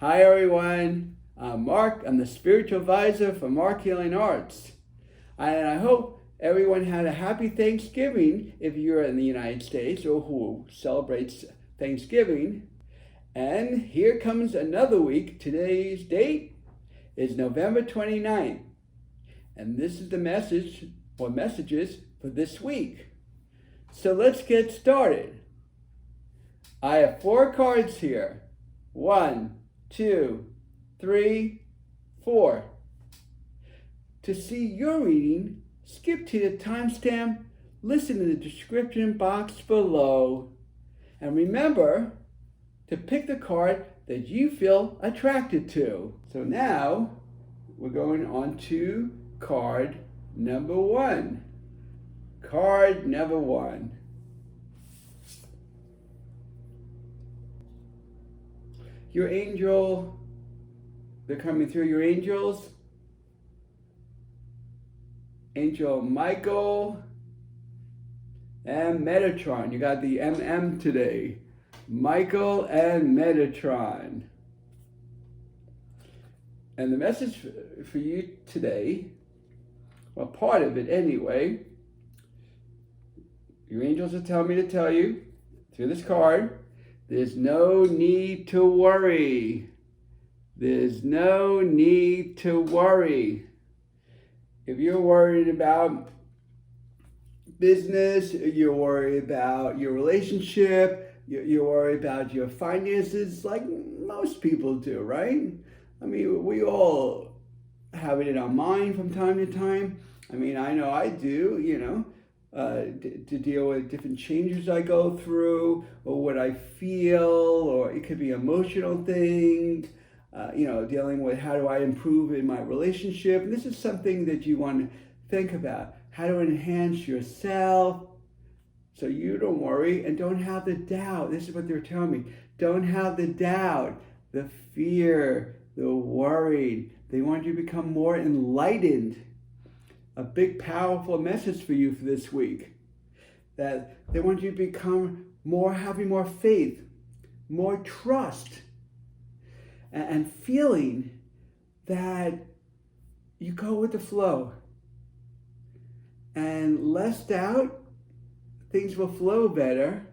Hi everyone, I'm Mark. I'm the spiritual advisor for Marc Healing Arts. And I hope everyone had a happy Thanksgiving if you're in the United States or who celebrates Thanksgiving. And here comes another week. Today's date is November 29th. And this is the message or messages for this week. So let's get started. I have 4 cards here. 1, 2, 3, 4. To see your reading, skip to the timestamp, listen to the description box below, and remember to pick the card that you feel attracted to. So now we're going on to card number 1. Card number 1. Your angel, they're coming through, your angels. Angel Michael and Metatron. You got the MM today. Michael and Metatron. And the message for you today, well, part of it anyway, your angels are telling me to tell you through this card, there's no need to worry. There's no need to worry. If you're worried about business, you're worried about your relationship, you're worried about your finances, like most people do, right? I mean, we all have it in our mind from time to time. I mean, I know I do, to deal with different changes I go through, or what I feel, or it could be emotional things, dealing with how do I improve in my relationship. And this is something that you want to think about. How to enhance yourself so you don't worry and don't have the doubt. This is what they're telling me. Don't have the doubt, the fear, the worried. They want you to become more enlightened. A big, powerful message for you for this week. That they want you to become more, having more faith, more trust, and feeling that you go with the flow. And less doubt, things will flow better,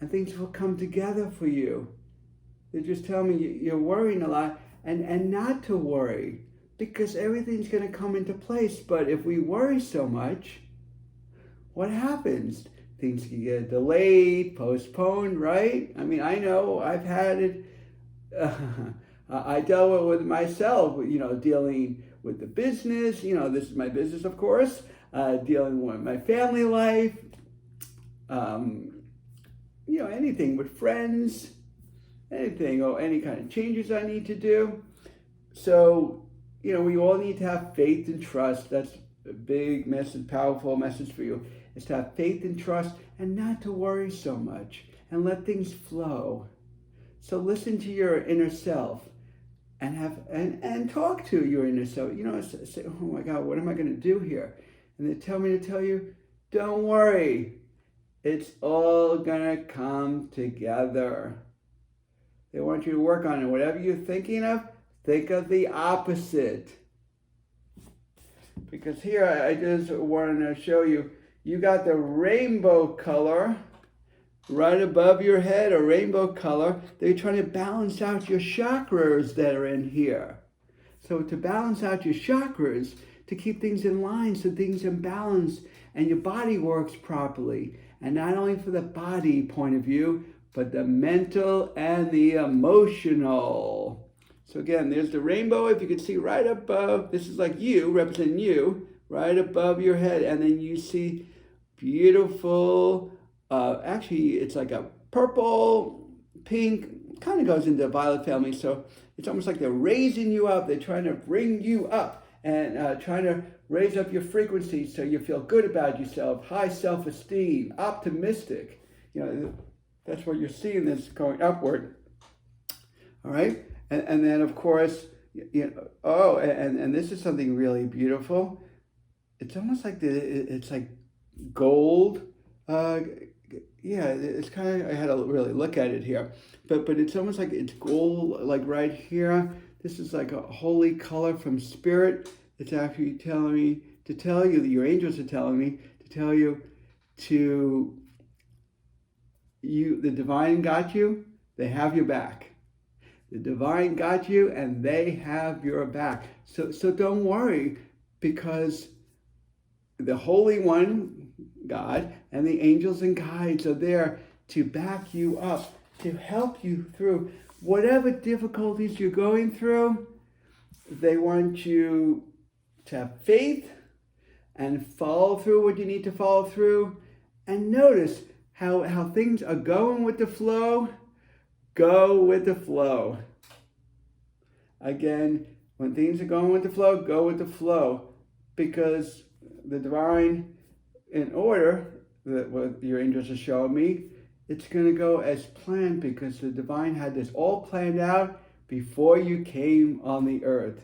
and things will come together for you. They just tell me you're worrying a lot, and not to worry, because everything's going to come into place. But if we worry so much, what happens? Things can get delayed, postponed, right? I mean, I know I've had it. I dealt with myself, dealing with the business. This is my business, of course. Dealing with my family life. Anything with friends, anything, or any kind of changes I need to do. So, we all need to have faith and trust. That's a big message, powerful message for you, is to have faith and trust and not to worry so much and let things flow. So listen to your inner self and talk to your inner self. Say, oh my God, what am I going to do here? And they tell me to tell you, don't worry. It's all going to come together. They want you to work on it. Whatever you're thinking of, think of the opposite. Because here I just want to show you, you got the rainbow color right above your head, a rainbow color. They're trying to balance out your chakras that are in here. So to balance out your chakras, to keep things in line so things in balance and your body works properly. And not only for the body point of view, but the mental and the emotional. So again, there's the rainbow, if you can see right above, this is like you, representing you, right above your head. And then you see beautiful, actually it's like a purple, pink, kind of goes into the violet family. So it's almost like they're raising you up. They're trying to bring you up and trying to raise up your frequency so you feel good about yourself, high self-esteem, optimistic. That's what you're seeing, this going upward. All right? And then, of course, and this is something really beautiful. It's almost like it's like gold yeah, it's kind of, I had to really look at it here, but it's almost like it's gold, like right here. This is like a holy color from spirit. It's actually telling me to tell you that your angels are telling me to tell you to you, the divine got you, they have your back. The divine got you and they have your back. So don't worry, because the Holy One, God, and the angels and guides are there to back you up, to help you through whatever difficulties you're going through. They want you to have faith and follow through what you need to follow through, and notice how things are going with the flow. Go with the flow. Again, when things are going with the flow, go with the flow, because the divine, in order, that what your angels are showing me, it's going to go as planned, because the divine had this all planned out before you came on the earth.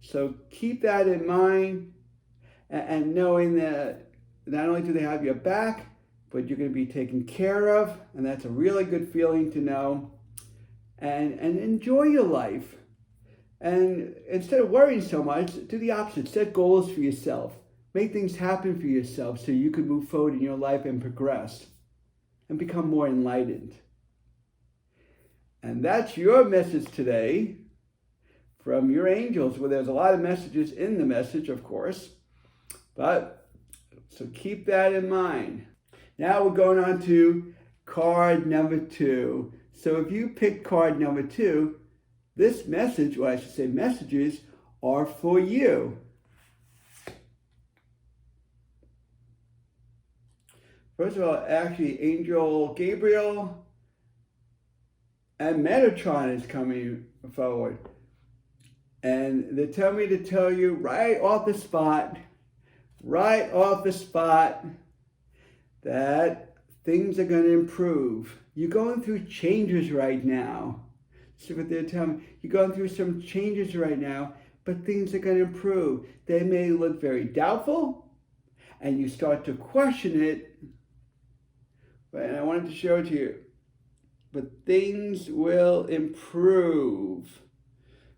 So keep that in mind, and knowing that not only do they have your back, but you're going to be taken care of, and that's a really good feeling to know. And enjoy your life. And instead of worrying so much, do the opposite. Set goals for yourself. Make things happen for yourself so you can move forward in your life and progress and become more enlightened. And that's your message today from your angels. Well, there's a lot of messages in the message, of course. But so keep that in mind. Now we're going on to card number 2. So if you pick card number 2, this message, or I should say messages, are for you. First of all, actually, Angel Gabriel and Metatron is coming forward. And they tell me to tell you right off the spot, that things are going to improve. You're going through changes right now. So what they're telling me, you're going through some changes right now, but things are going to improve. They may look very doubtful, and you start to question it, and I wanted to show it to you. But things will improve.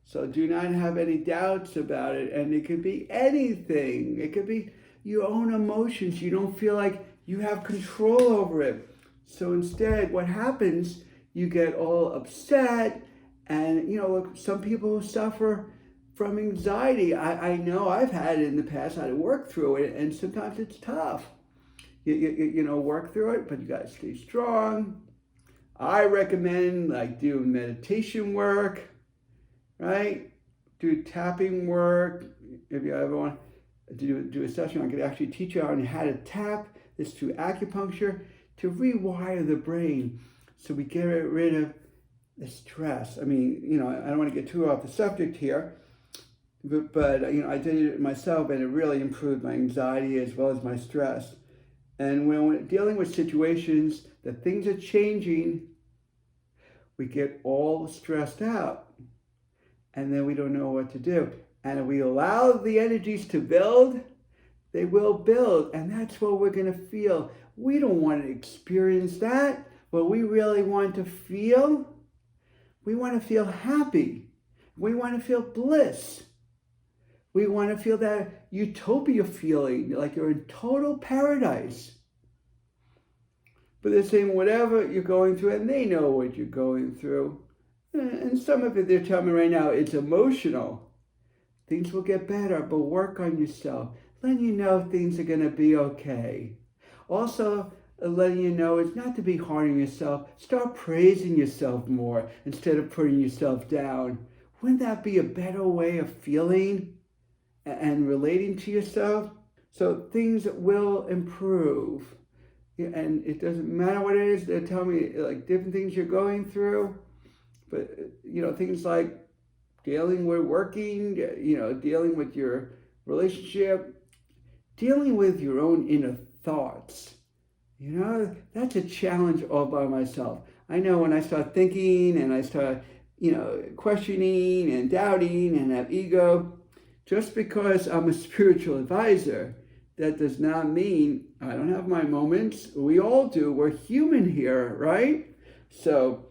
So do not have any doubts about it, and it could be anything. It could be your own emotions. You don't feel like you have control over it. So instead, what happens, you get all upset, and look, some people suffer from anxiety. I know I've had it in the past. I had to work through it, and sometimes it's tough. You work through it, but you got to stay strong. I recommend doing meditation work, right? Do tapping work. If you ever want to do a session, I could actually teach you on how to tap. This through acupuncture, to rewire the brain so we get rid of the stress. I mean, I don't want to get too off the subject here, but I did it myself, and it really improved my anxiety as well as my stress. And when we're dealing with situations that things are changing, we get all stressed out, and then we don't know what to do. And if we allow the energies to build, they will build, and that's what we're going to feel. We don't want to experience that. What we really want to feel, we want to feel happy. We want to feel bliss. We want to feel that utopia feeling, like you're in total paradise. But they're saying whatever you're going through, and they know what you're going through. And some of it, they're telling me right now, it's emotional. Things will get better, but work on yourself. Letting you know things are going to be okay. Also, letting you know it's not to be hard on yourself. Start praising yourself more instead of putting yourself down. Wouldn't that be a better way of feeling and relating to yourself? So things will improve. And it doesn't matter what it is. They're telling me different things you're going through. But, things like dealing with working, dealing with your relationship, dealing with your own inner thoughts. That's a challenge all by myself. I know when I start thinking and I start, questioning and doubting and have ego, just because I'm a spiritual advisor that does not mean I don't have my moments. We all do. We're human here, right? So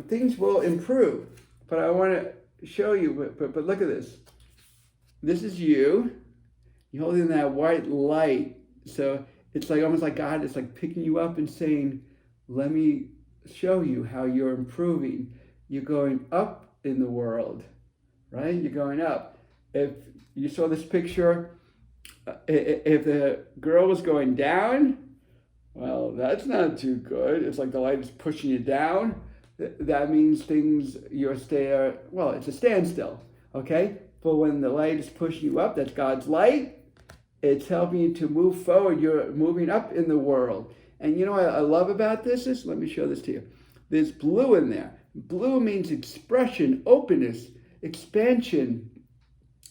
things will improve. But I want to show you, but look at this. This is you. You're holding that white light. So it's like almost like God is like picking you up and saying, let me show you how you're improving. You're going up in the world, right? You're going up. If you saw this picture, if the girl was going down, well, that's not too good. It's like the light is pushing you down. That means things, it's a standstill, okay? But when the light is pushing you up, that's God's light. It's helping you to move forward. You're moving up in the world. And you know what I love about this is, let me show this to you. There's blue in there. Blue means expression, openness, expansion.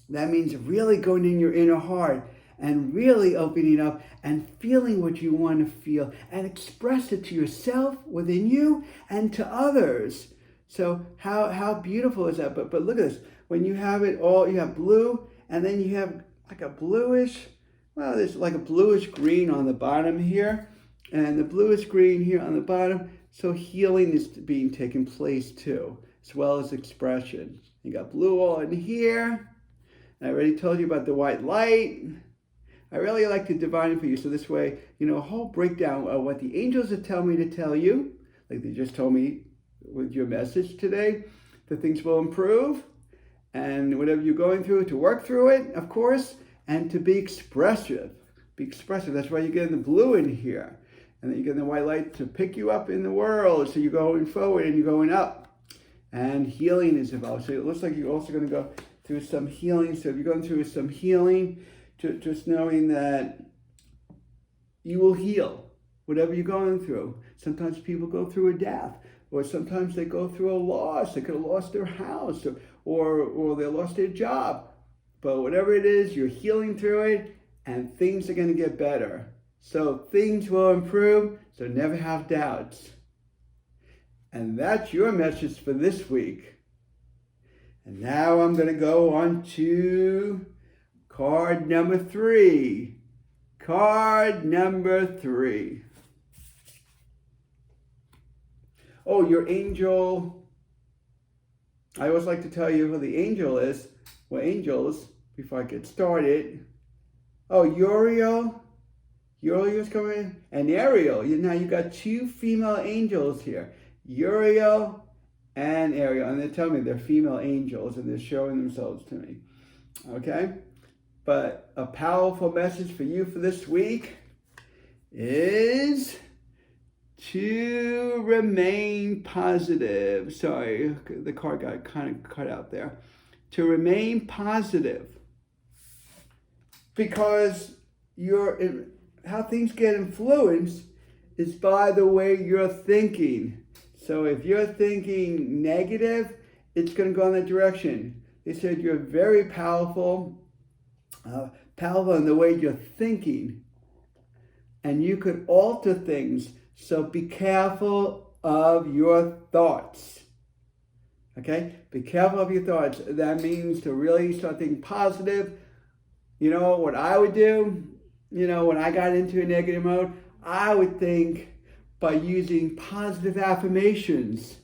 That means really going in your inner heart and really opening up and feeling what you want to feel and express it to yourself within you and to others. So how beautiful is that? But look at this. When you have it all, you have blue, and then you have like a bluish, there's like a bluish green on the bottom here, and the bluish green here on the bottom. So healing is being taken place too, as well as expression. You got blue all in here. I already told you about the white light. I really like to divine it for you. So this way, a whole breakdown of what the angels are telling me to tell you, like they just told me with your message today, that things will improve. And whatever you're going through, to work through it, of course, and to be expressive. Be expressive. That's why you're getting the blue in here. And then you're getting the white light to pick you up in the world. So you're going forward and you're going up. And healing is involved. So it looks like you're also going to go through some healing. So if you're going through some healing, just knowing that you will heal whatever you're going through. Sometimes people go through a death, or sometimes they go through a loss. They could have lost their house, or they lost their job. But whatever it is, you're healing through it, and things are going to get better. So things will improve, so never have doubts. And that's your message for this week. And now I'm going to go on to card number 3. Card number 3. Oh, your angel. I always like to tell you who the angel is. Well, angels, before I get started. Oh, Uriel. Uriel's coming in. And Ariel. Now you got 2 female angels here. Uriel and Ariel. And they tell me they're female angels and they're showing themselves to me. Okay? But a powerful message for you for this week is to remain positive. Sorry, the card got kind of cut out there. To remain positive. Because how things get influenced is by the way you're thinking. So if you're thinking negative, it's going to go in that direction. They said you're very powerful in the way you're thinking. And you could alter things. So be careful of your thoughts. Okay? Be careful of your thoughts. That means to really start thinking positive. You know what I would do? When I got into a negative mode, I would think by using positive affirmations.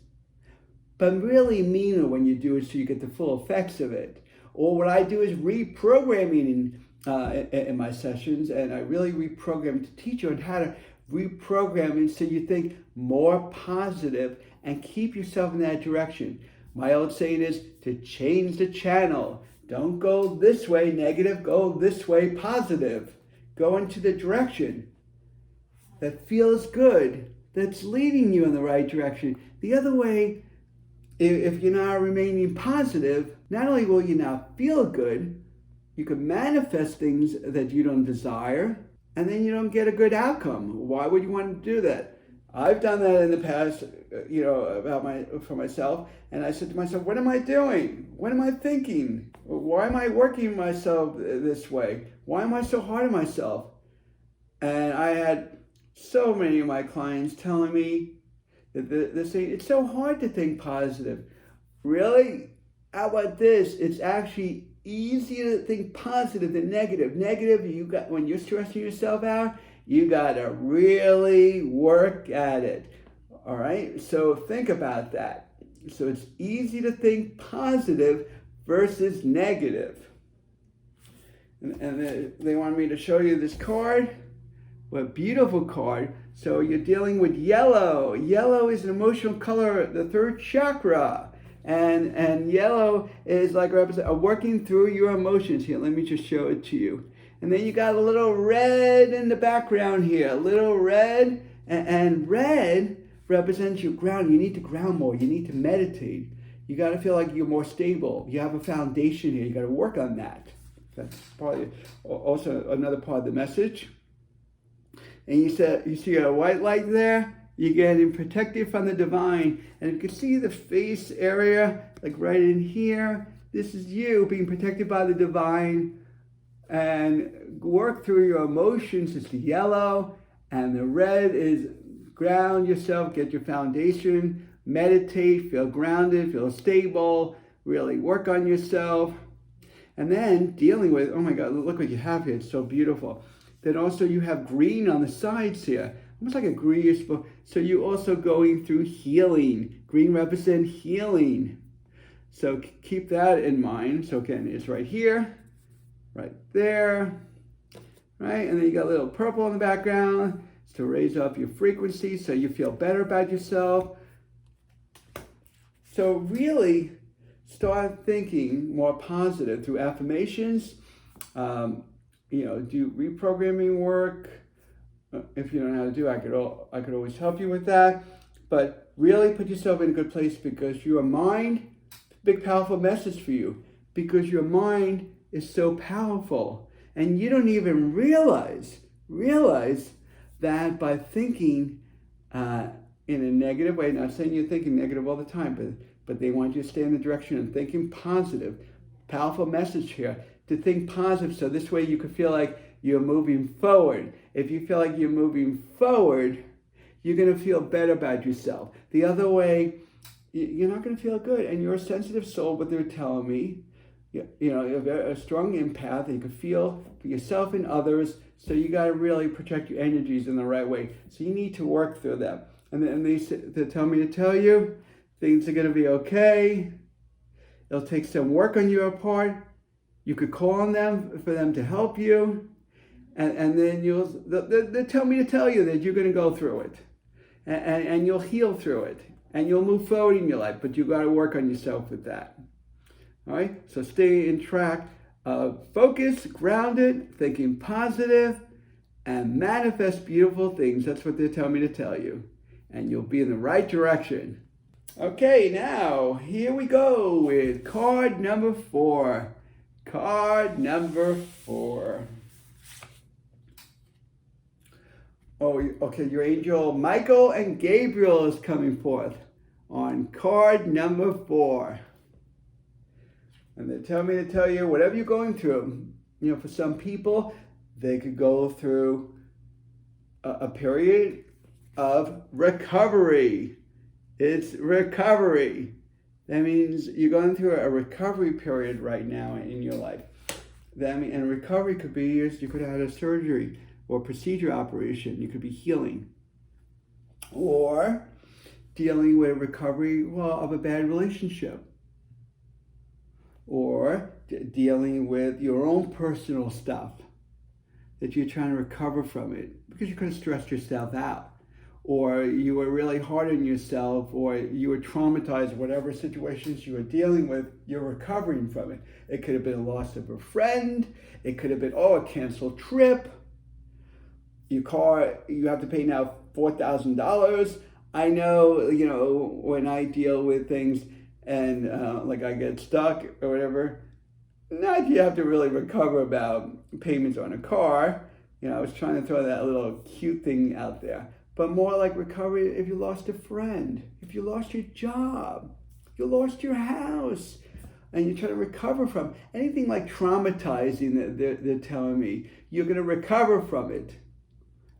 But really mean it when you do it so you get the full effects of it. Or what I do is reprogramming in my sessions, and I really reprogram to teach you on how to reprogram so you think more positive and keep yourself in that direction. My old saying is to change the channel. Don't go this way negative, go this way positive. Go into the direction that feels good, that's leading you in the right direction. The other way, if you're not remaining positive, not only will you not feel good, you can manifest things that you don't desire, and then you don't get a good outcome. Why would you want to do that? I've done that in the past, for myself, and I said to myself, what am I doing? What am I thinking? Why am I working myself this way? Why am I so hard on myself? And I had so many of my clients telling me that they're saying, it's so hard to think positive. Really? How about this? It's actually easier to think positive than negative. Negative, you got, when you're stressing yourself out, you got to really work at it. All right? So think about that. So it's easy to think positive versus negative. And they wanted me to show you this card. What a beautiful card. So you're dealing with yellow. Yellow is an emotional color, the third chakra. And yellow is like working through your emotions. Here, let me just show it to you. And then you got a little red in the background here. A little red. And red represents your ground. You need to ground more. You need to meditate. You got to feel like you're more stable. You have a foundation here. You got to work on that. That's probably also another part of the message. And you see a white light there? You're getting protected from the divine. And you can see the face area, like right in here. This is you being protected by the divine. And work through your emotions is the yellow. And the red is ground yourself, get your foundation, meditate, feel grounded, feel stable, really work on yourself. And then dealing with, oh my God, look what you have here. It's so beautiful. Then also you have green on the sides here. Almost like a greenish, so you're also going through healing. Green represents healing. So keep that in mind. So again, it's right here, right there, right? And then you got a little purple in the background to raise up your frequency so you feel better about yourself. So really start thinking more positive through affirmations. Do reprogramming work. If you don't know how to do it, I could always help you with that. But really put yourself in a good place, because your mind, big powerful message for you, because your mind is so powerful. And you don't even realize that by thinking in a negative way, not saying you're thinking negative all the time, but they want you to stay in the direction of thinking positive. Powerful message here, to think positive, so this way you can feel like you're moving forward. If you feel like you're moving forward, you're going to feel better about yourself. The other way, you're not going to feel good. And you're a sensitive soul, what they're telling me. You're a strong empath. You can feel for yourself and others. So you got to really protect your energies in the right way. So you need to work through them. And then they tell me to tell you, things are going to be okay. It'll take some work on your part. You could call on them for them to help you. And then they'll tell me to tell you that you're going to go through it. And you'll heal through it. And you'll move forward in your life. But you got to work on yourself with that. All right? So stay in track. Focus, grounded, thinking positive, and manifest beautiful things. That's what they tell me to tell you. And you'll be in the right direction. Okay, now, here we go with card number 4. Card number 4. Oh, okay, your angel Michael and Gabriel is coming forth on card number 4. And they tell me to tell you, whatever you're going through, for some people, they could go through a period of recovery. It's recovery. That means you're going through a recovery period right now in your life. And recovery could be, you could have had a surgery or procedure operation. You could be healing. Or dealing with recovery of a bad relationship. Or dealing with your own personal stuff that you're trying to recover from it because you could have stressed yourself out. Or you were really hard on yourself, or you were traumatized, whatever situations you were dealing with, you're recovering from it. It could have been a loss of a friend. It could have been, a canceled trip. Your car, you have to pay now $4,000. I know, when I deal with things and like I get stuck or whatever, not you have to really recover about payments on a car. I was trying to throw that little cute thing out there. But more like recovery if you lost a friend, if you lost your job, you lost your house, and you try to recover from anything like traumatizing that they're telling me, you're going to recover from it.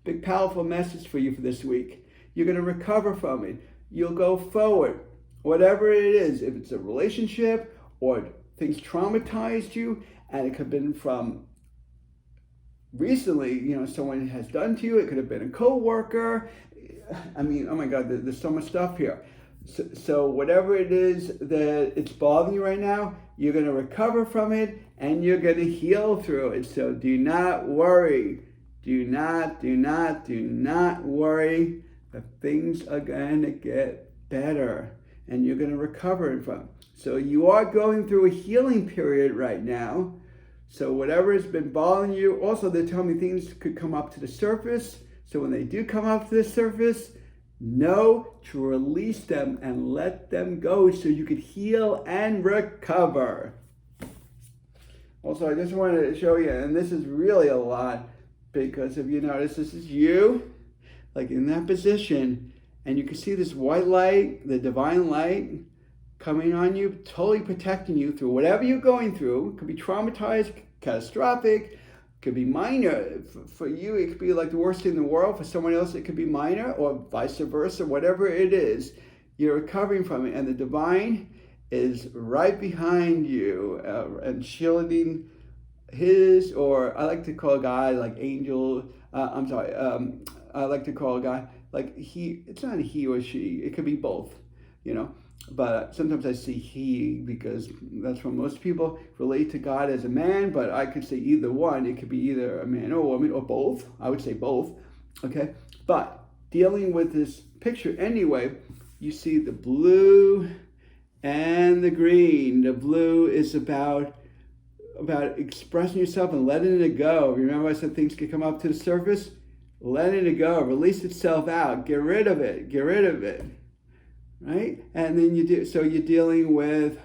Big powerful message for you for this week. You're going to recover from it. You'll go forward. Whatever it is, if it's a relationship or things traumatized you, and it could have been from recently, someone has done to you. It could have been a coworker. I mean, oh my God, there's so much stuff here. So whatever it is that it's bothering you right now, you're going to recover from it and you're going to heal through it. So do not worry. Do not worry. That things are going to get better and you're going to recover from it. So you are going through a healing period right now. So whatever has been bothering you, also they're telling me things could come up to the surface. So when they do come up to the surface, know to release them and let them go so you could heal and recover. Also, I just wanted to show you, and this is really a lot, because if you notice, this is you, like in that position, and you can see this white light, the divine light, coming on you, totally protecting you through whatever you're going through. It could be traumatized, catastrophic, could be minor. For you, it could be like the worst thing in the world. For someone else, it could be minor, or vice versa. Whatever it is, you're recovering from it. And the divine is right behind you and shielding his, or I like to call a guy like angel. I like to call a guy like he. It's not a he or she. It could be both, But sometimes I see he because that's when most people relate to God as a man, but I could say either one. It could be either a man or a woman or both. I would say both, okay? But dealing with this picture anyway, you see the blue and the green. The blue is about expressing yourself and letting it go. Remember I said things can come up to the surface? Letting it go, release itself out, get rid of it. Right? And then you're dealing with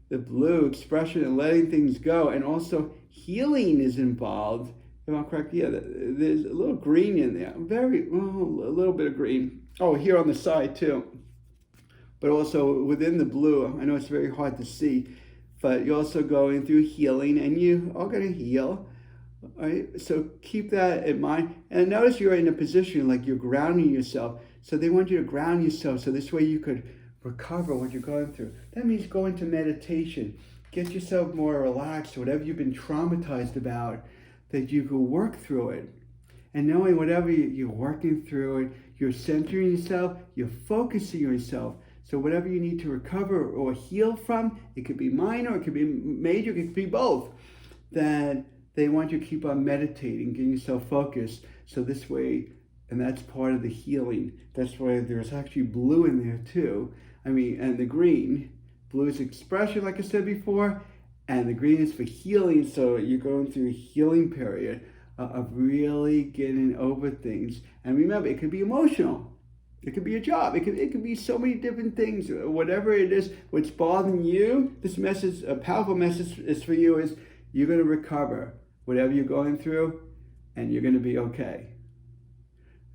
the blue expression and letting things go. And also healing is involved. If I'm correct, yeah, there's a little green in there. A little bit of green. Oh, here on the side too. But also within the blue, I know it's very hard to see, but you're also going through healing and you are going to heal. All right? So keep that in mind. And notice you're in a position like you're grounding yourself. So they want you to ground yourself so this way you could recover what you're going through. That means go into meditation. Get yourself more relaxed, whatever you've been traumatized about, that you can work through it. And knowing whatever you're working through it, you're centering yourself, you're focusing yourself. So whatever you need to recover or heal from, it could be minor, it could be major, it could be both. Then they want you to keep on meditating, getting yourself focused. So this way, and that's part of the healing. That's why there's actually blue in there too. And the green. Blue is expression, like I said before, and the green is for healing. So you're going through a healing period of really getting over things. And remember, it could be emotional. It could be a job. It could be so many different things. Whatever it is, what's bothering you, this message, a powerful message is for you, is you're going to recover whatever you're going through, and you're going to be okay.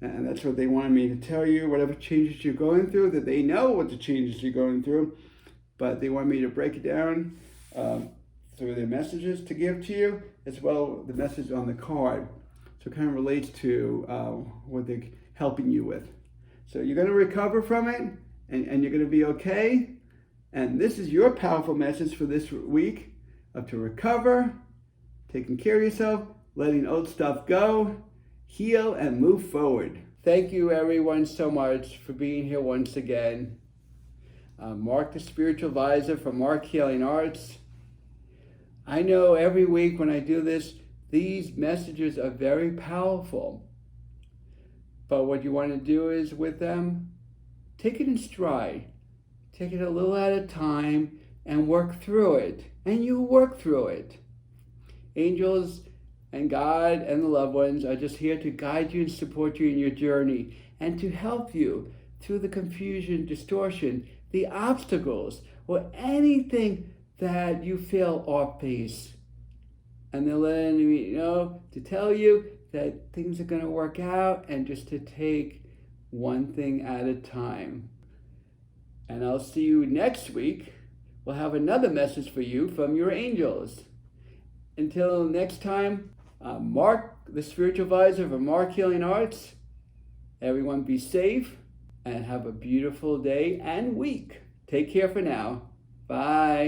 And that's what they wanted me to tell you, whatever changes you're going through, that they know what the changes you're going through, but they want me to break it down through their messages to give to you, as well the message on the card. So it kind of relates to what they're helping you with. So you're going to recover from it, and you're going to be okay. And this is your powerful message for this week, of to recover, taking care of yourself, letting old stuff go, heal, and move forward. Thank you everyone so much for being here once again. Marc, the spiritual advisor from Marc Healing Arts. I know every week when I do this, these messages are very powerful. But what you want to do is with them, take it in stride. Take it a little at a time and work through it. And you work through it. Angels and God and the loved ones are just here to guide you and support you in your journey and to help you through the confusion, distortion, the obstacles, or anything that you feel off base. And they're letting me know to tell you that things are going to work out and just to take one thing at a time. And I'll see you next week. We'll have another message for you from your angels. Until next time, Marc, the spiritual advisor for Marc Healing Arts. Everyone be safe and have a beautiful day and week. Take care for now. Bye.